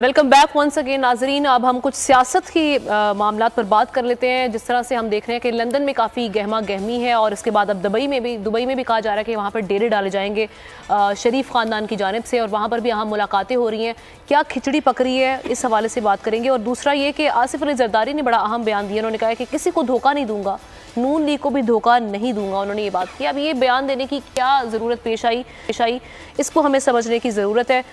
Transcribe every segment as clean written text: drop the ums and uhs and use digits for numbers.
Welcome back once again नाजरीन। अब हम कुछ सियासत की मामलात पर बात कर लेते हैं। जिस तरह से हम देख रहे हैं कि लंदन में काफ़ी गहमा गहमी है और इसके बाद अब दुबई में भी कहा जा रहा है कि वहाँ पर डेरे डाले जाएंगे शरीफ ख़ानदान की जानिब से और वहाँ पर भी अहम मुलाकातें हो रही हैं। क्या खिचड़ी पक रही है, इस हवाले से बात करेंगे। और दूसरा ये कि आसिफ अली जरदारी ने बड़ा अहम बयान दिया। उन्होंने कहा है कि किसी को धोखा नहीं दूंगा, नून लीग को भी धोखा नहीं दूंगा। उन्होंने ये बात की। अब ये बयान देने की क्या ज़रूरत पेश आई, इसको हमें समझने की ज़रूरत है।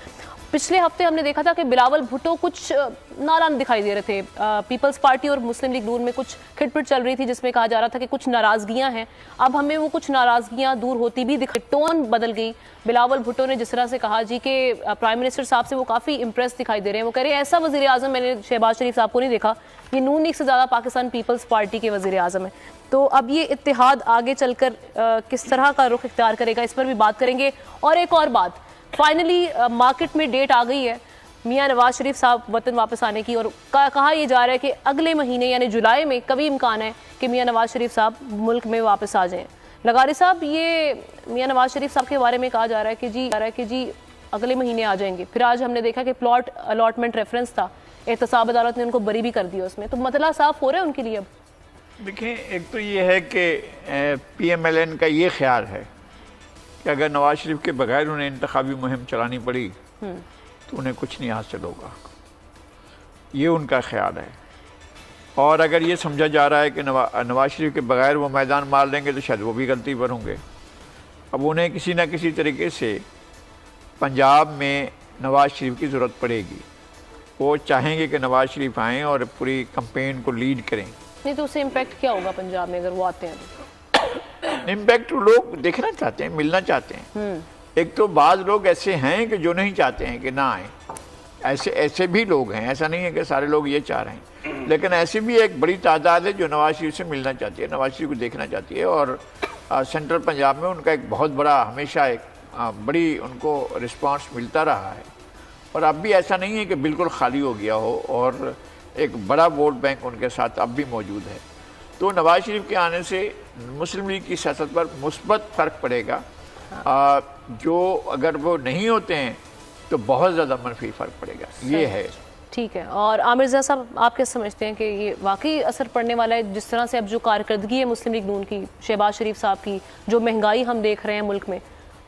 पिछले हफ्ते हमने देखा था कि बिलावल भुट्टो कुछ नाराज दिखाई दे रहे थे। पीपल्स पार्टी और मुस्लिम लीग नून में कुछ खिटपिट चल रही थी जिसमें कहा जा रहा था कि कुछ नाराजगियां हैं। अब हमें वो कुछ नाराजगियां दूर होती भी दिखाई, टोन बदल गई। बिलावल भुट्टो ने जिस तरह से कहा जी कि प्राइम मिनिस्टर साहब से वो काफ़ी इंप्रेस दिखाई दे रहे हैं। वो कह रहे हैं ऐसा वज़ीर आज़म मैंने शहबाज शरीफ साहब को नहीं देखा, ये नून लीग से ज़्यादा पाकिस्तान पीपल्स पार्टी के वज़ीर आज़म है। तो अब ये इत्तेहाद आगे चलकर किस तरह का रुख इख्तियार करेगा, इस पर भी बात करेंगे। और एक और बात, फाइनली मार्केट में डेट आ गई है मियां नवाज शरीफ साहब वतन वापस आने की। और कहा यह जा रहा है कि अगले महीने यानी जुलाई में कभी इम्कान है कि मियां नवाज शरीफ साहब मुल्क में वापस आ जाएं। लगारी साहब, ये मियां नवाज शरीफ साहब के बारे में कहा जा रहा है कि जी अगले महीने आ जाएंगे। फिर आज हमने देखा कि प्लॉट अलॉटमेंट रेफरेंस था, एहतसाब अदालत ने उनको बरी भी कर दिया उसमें। तो मतला साफ हो रहा है उनके लिए। अब देखिए, एक तो ये है कि PMLN का ये ख्याल है कि अगर नवाज शरीफ के बगैर उन्हें इंतखाबी मुहिम चलानी पड़ी तो उन्हें कुछ नहीं हासिल होगा, ये उनका ख्याल है। और अगर ये समझा जा रहा है कि नवाज शरीफ के बगैर वो मैदान मार लेंगे तो शायद वो भी गलती पर होंगे। अब उन्हें किसी न किसी तरीके से पंजाब में नवाज शरीफ की ज़रूरत पड़ेगी। वो चाहेंगे कि नवाज शरीफ आएँ और पूरी कंपेन को लीड करें। नहीं तो उससे इम्पैक्ट क्या होगा पंजाब में अगर वो आते हैं? इम्पैक्ट लोग देखना चाहते हैं, मिलना चाहते हैं। एक तो बाज़ लोग ऐसे हैं कि जो नहीं चाहते हैं कि ना आए, ऐसे भी लोग हैं। ऐसा नहीं है कि सारे लोग ये चाह रहे हैं, लेकिन ऐसी भी एक बड़ी तादाद है जो नवाज शरीफ से मिलना चाहती है, नवाज शरीफ को देखना चाहती है। और सेंट्रल पंजाब में उनका एक बहुत बड़ा हमेशा एक बड़ी उनको रिस्पांस मिलता रहा है। और अब भी ऐसा नहीं है कि बिल्कुल खाली हो गया हो, और एक बड़ा वोट बैंक उनके साथ अब भी मौजूद है। तो नवाज शरीफ के आने से मुस्लिम लीग की सियासत पर मुस्बत फ़र्क पड़ेगा। जो अगर वो नहीं होते हैं तो बहुत ज़्यादा मनफी फ़र्क पड़ेगा, ये है। ठीक है। और आमिर रज़ा साहब, आप क्या समझते हैं कि ये वाकई असर पड़ने वाला है? जिस तरह से अब जो कारकर्दगी है मुस्लिम लीग नून की, शहबाज शरीफ साहब की, जो महंगाई हम देख रहे हैं मुल्क में,